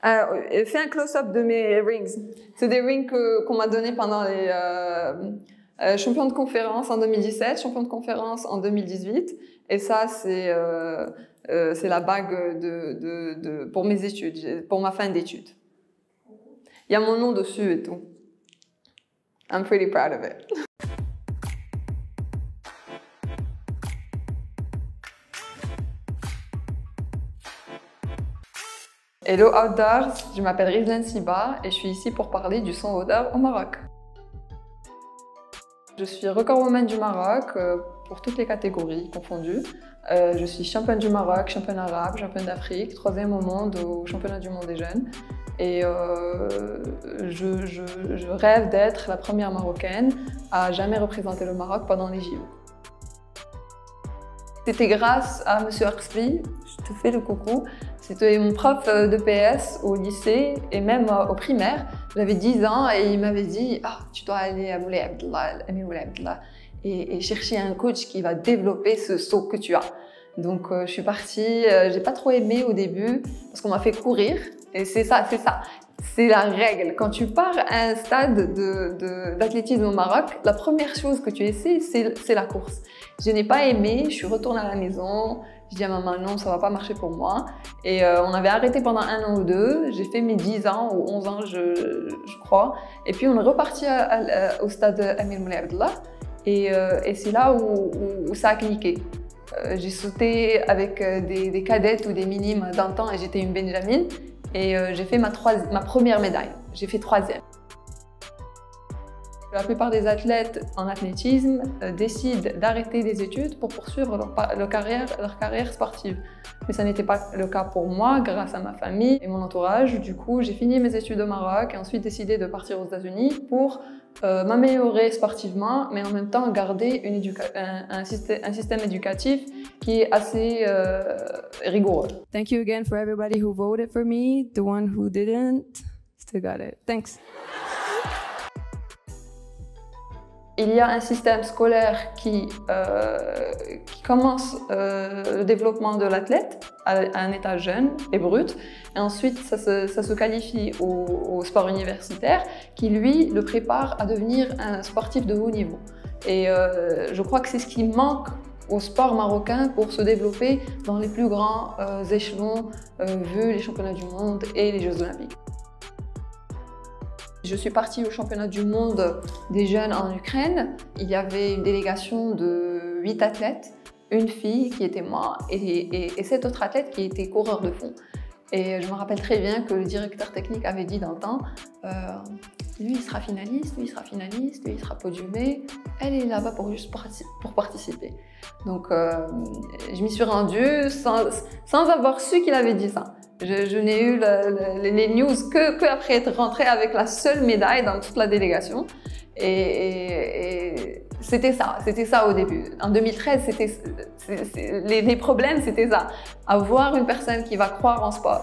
Fais un close-up de mes rings. C'est des rings qu'on m'a donnés pendant les champions de conférence en 2017, champion de conférence en 2018. Et ça, c'est la bague pour mes études, pour ma fin d'études. Il y a mon nom dessus et tout. I'm pretty proud of it. Hello Outdoors, je m'appelle Rizlan Siba et je suis ici pour parler du son outdoor au Maroc. Je suis recordwoman du Maroc pour toutes les catégories confondues. Je suis championne du Maroc, championne arabe, championne d'Afrique, 3e au monde au championnat du monde des jeunes. Et je rêve d'être la première Marocaine à jamais représenter le Maroc pendant les JO. C'était grâce à M. Arsbi, je te fais le coucou. C'était mon prof de PS au lycée et même au primaire. J'avais 10 ans et il m'avait dit « Ah, tu dois aller à Moulay Abdellah, Amir Moulay Abdellah et chercher un coach qui va développer ce saut que tu as. » Donc je suis partie, j'ai pas trop aimé au début parce qu'on m'a fait courir et c'est ça. C'est la règle. Quand tu pars à un stade d'athlétisme au Maroc, la première chose que tu essaies, c'est la course. Je n'ai pas aimé, je suis retournée à la maison, je dis à maman non, ça va pas marcher pour moi. Et on avait arrêté pendant 1 an ou 2, j'ai fait mes 10 ans ou 11 ans je crois. Et puis on est reparti au stade Amir Moulay Abdellah et c'est là où ça a cliqué. J'ai sauté avec des cadettes ou des minimes d'un temps et j'étais une Benjamine. Et j'ai fait ma première médaille. J'ai fait 3e. La plupart des athlètes en athlétisme décident d'arrêter des études pour poursuivre leur carrière sportive. Mais ça n'était pas le cas pour moi, grâce à ma famille et mon entourage. Du coup, j'ai fini mes études au Maroc et ensuite décidé de partir aux États-Unis pour m'améliorer sportivement, mais en même temps garder un système éducatif qui est assez rigoureux. Thank you again for everybody who voted for me. The one who didn't, still got it. Thanks. Il y a un système scolaire qui commence le développement de l'athlète à un état jeune et brut, et ensuite ça se qualifie au sport universitaire qui lui le prépare à devenir un sportif de haut niveau. Et je crois que c'est ce qui manque au sport marocain pour se développer dans les plus grands échelons vu les championnats du monde et les Jeux olympiques. Je suis partie au championnat du monde des jeunes en Ukraine. Il y avait une délégation de 8 athlètes, une fille qui était moi et 7 autres athlètes qui étaient coureurs de fond. Et je me rappelle très bien que le directeur technique avait dit d'un temps lui il sera finaliste, lui il sera finaliste, lui il sera podiumé, elle est là-bas pour participer. Donc je m'y suis rendue sans avoir su qu'il avait dit ça. Je n'ai eu les news que après être rentrée avec la seule médaille dans toute la délégation. Et c'était ça au début. En 2013, les problèmes, c'était ça. Avoir une personne qui va croire en sport,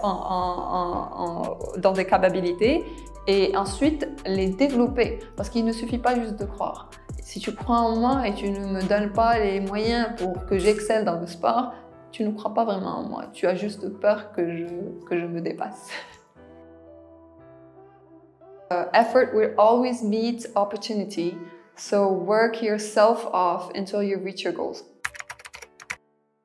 dans des capacités et ensuite les développer. Parce qu'il ne suffit pas juste de croire. Si tu crois en moi et tu ne me donnes pas les moyens pour que j'excelle dans le sport, tu ne crois pas vraiment en moi. Tu as juste peur que je me dépasse. Effort will always meet opportunity, so work yourself off until you reach your goals.